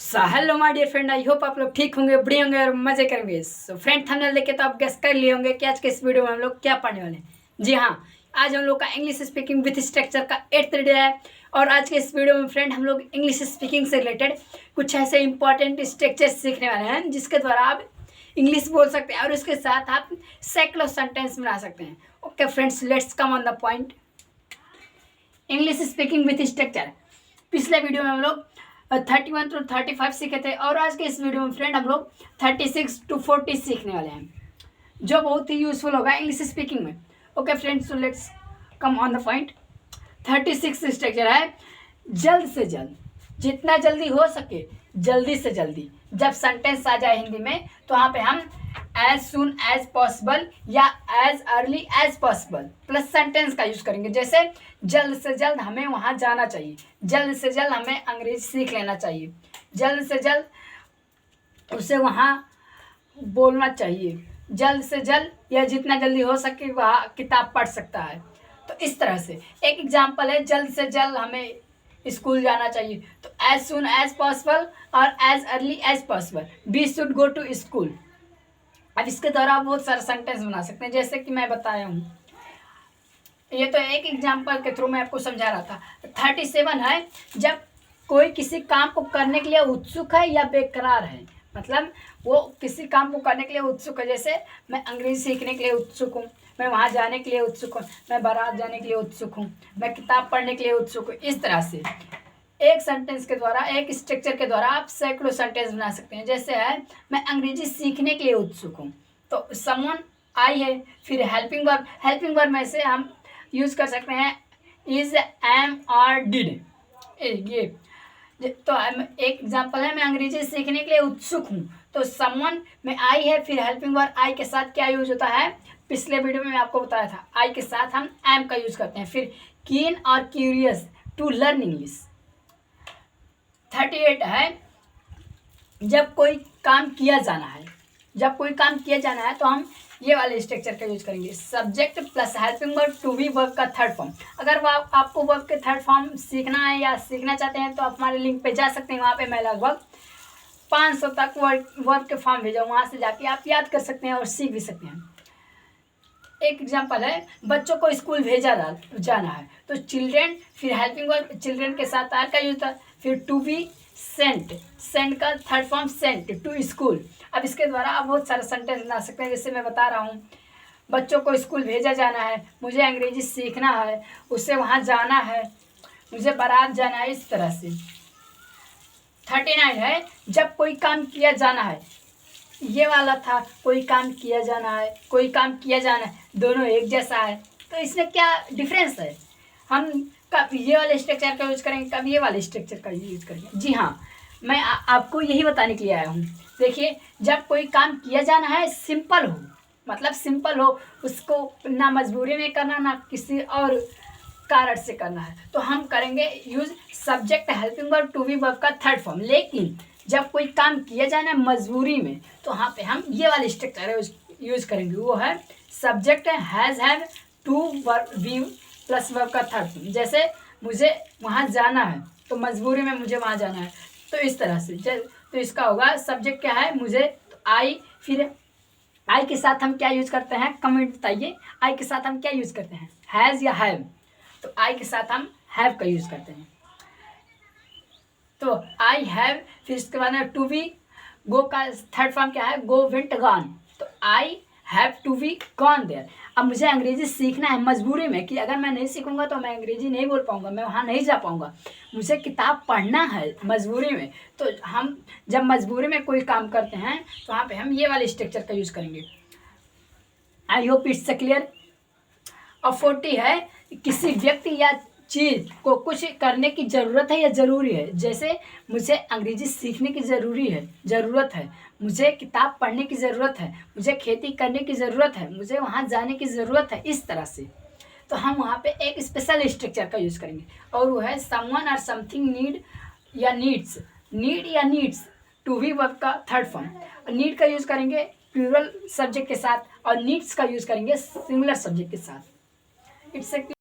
Hello my dear friend, I hope आप लोग ठीक होंगे, बढ़िया होंगे और मजे करेंगे। सो फ्रेंड, थंबनेल देख के तो आप गेस कर लिए होंगे कि आज के इस वीडियो में हम लोग क्या पढ़ने वाले हैं। जी हाँ, आज हम लोग का इंग्लिश स्पीकिंग विथ स्ट्रक्चर का 8th डे है। और आज के इस वीडियो में फ्रेंड हम लोग इंग्लिश स्पीकिंग से रिलेटेड कुछ ऐसे इंपॉर्टेंट स्ट्रक्चर सीखने वाले हैं जिसके द्वारा आप इंग्लिश बोल सकते हैं और उसके साथ आप सैकड़ों सेंटेंस बना सकते हैं। Okay friends, let's come on the point. English speaking with structure, पिछले वीडियो में हम लोग 31 to 35 सीखे थे और आज के इस वीडियो में फ्रेंड हम लोग 36 to 40 सीखने वाले हैं, जो बहुत ही यूजफुल होगा इंग्लिश स्पीकिंग में। Okay friends, so let's come on the point. 36 structure है जल्द से जल्द, जितना जल्दी हो सके जल्दी से जल्दी। जब सेंटेंस आ जाए हिंदी में तो वहाँ पे हम एज सुन एज पॉसिबल या as early as possible plus sentence का यूज करेंगे। जैसे जल्द से जल्द हमें वहाँ जाना चाहिए, जल्द से जल्द हमें अंग्रेजी सीख लेना चाहिए, जल्द से जल्द उसे वहाँ बोलना चाहिए, जल्द से जल्द या जितना जल्दी हो सके वहाँ किताब पढ़ सकता है। तो इस तरह से एक एग्जाम्पल है, जल्द से जल्द हमें स्कूल जाना चाहिए, तो एज सुन एज पॉसिबल और as early as possible we should go to school. अब इसके द्वारा आप बहुत सारे सेंटेंस बना सकते हैं, जैसे कि मैं बताया हूँ। ये तो एक एग्जाम्पल के थ्रू मैं आपको समझा रहा था। 37 है जब कोई किसी काम को करने के लिए उत्सुक है या बेकरार है, मतलब वो किसी काम को करने के लिए उत्सुक है। जैसे मैं अंग्रेजी सीखने के लिए उत्सुक हूँ, मैं वहाँ जाने के लिए उत्सुक हूँ, मैं बारात जाने के लिए उत्सुक हूँ, मैं किताब पढ़ने के लिए उत्सुक हूँ। इस तरह से एक सेंटेंस के द्वारा, एक स्ट्रक्चर के द्वारा आप सैकड़ों सेंटेंस बना सकते हैं। जैसे है मैं अंग्रेजी सीखने के लिए उत्सुक हूँ, तो समवन आई है, फिर हेल्पिंग वर्ब। हेल्पिंग वर्ब में से हम यूज कर सकते हैं इज, एम और डिड। ये तो एक एग्जांपल है, मैं अंग्रेजी सीखने के लिए उत्सुक हूँ, तो समवन में आई है, फिर हेल्पिंग वर्ब आई के साथ क्या यूज होता है, पिछले वीडियो में आपको बताया था, आई के साथ हम एम का यूज करते हैं। फिर कीन और क्यूरियस टू लर्न इंग्लिश। 38 है जब कोई काम किया जाना है, जब कोई काम किया जाना है तो हम ये वाले स्ट्रक्चर का यूज करेंगे, subject plus helping verb to be verb का थर्ड फॉर्म। अगर आपको वर्ब के थर्ड फॉर्म सीखना है या सीखना चाहते हैं तो आप हमारे लिंक पे जा सकते हैं। वहाँ पे मैं लगभग 500 तक वर्ब के फॉर्म भेजा, वहाँ से जाके आप याद कर सकते हैं और सीख भी सकते हैं। एक एग्जांपल है, बच्चों को स्कूल भेजा जाना है, तो चिल्ड्रेन, फिर हेल्पिंग वर्ब चिल्ड्रेन के साथ आर का यूज था, फिर टू बी सेंट, सेंट का third form sent to school. अब इसके द्वारा आप बहुत सारे सेंटेंस बना सकते हैं। जैसे मैं बता रहा हूँ, बच्चों को स्कूल भेजा जाना है, मुझे अंग्रेजी सीखना है, उसे वहाँ जाना है, मुझे बारात जाना है। इस तरह से 39 है जब कोई काम किया जाना है, ये वाला था कोई काम किया जाना है, कोई काम किया जाना है, दोनों एक जैसा है, तो इसमें क्या डिफरेंस है। हम कब ये वाले स्ट्रक्चर का यूज करेंगे, कब ये वाले स्ट्रक्चर का यूज करेंगे। जी हाँ, मैं आपको यही बताने के लिए आया हूँ। देखिए, जब कोई काम किया जाना है सिंपल हो, मतलब सिंपल हो, उसको ना मजबूरी में करना ना किसी और कारण से करना है, तो हम करेंगे use subject helping verb to be verb का थर्ड फॉर्म। लेकिन जब कोई काम किया जाना है मजबूरी में, तो वहाँ पे हम ये वाले स्ट्रक्चर यूज करेंगे, वो है subject has have to verb be plus verb का थर्ड फॉर्म। जैसे मुझे वहाँ जाना है, तो मजबूरी में मुझे वहाँ जाना है, तो इस तरह से तो इसका होगा सब्जेक्ट क्या है मुझे, तो आई, फिर आई के साथ हम क्या यूज करते हैं, कमेंट बताइए, आई के साथ हम क्या यूज करते हैं, हैज या हैव, तो आई के साथ हम हैव का यूज करते हैं। तो आई हैव, फिर इसके बाद में टू बी, गो का थर्ड फॉर्म क्या है, गो वेंट गॉन, तो I have to be gone there. अब मुझे अंग्रेजी सीखना है मजबूरी में, कि अगर मैं नहीं सीखूंगा तो मैं अंग्रेजी नहीं बोल पाऊंगा, मैं वहाँ नहीं जा पाऊंगा, मुझे किताब पढ़ना है मजबूरी में। तो हम जब मजबूरी में कोई काम करते हैं तो वहाँ पे हम ये वाले स्ट्रक्चर का यूज करेंगे। I hope it's clear. और 40 है किसी व्यक्ति या चीज़ को कुछ करने की ज़रूरत है या ज़रूरी है। जैसे मुझे अंग्रेजी सीखने की ज़रूरत है, मुझे किताब पढ़ने की ज़रूरत है, मुझे खेती करने की ज़रूरत है, मुझे वहाँ जाने की ज़रूरत है। इस तरह से तो हम वहाँ पे एक स्पेशल स्ट्रक्चर का यूज़ करेंगे, और वो है समवन और समथिंग नीड या नीड्स, नीड या नीड्स टू बी वर्ब का थर्ड फॉर्म। नीड का यूज़ करेंगे प्लूरल सब्जेक्ट के साथ और नीड्स का यूज़ करेंगे सिंगुलर सब्जेक्ट के साथ। इट्स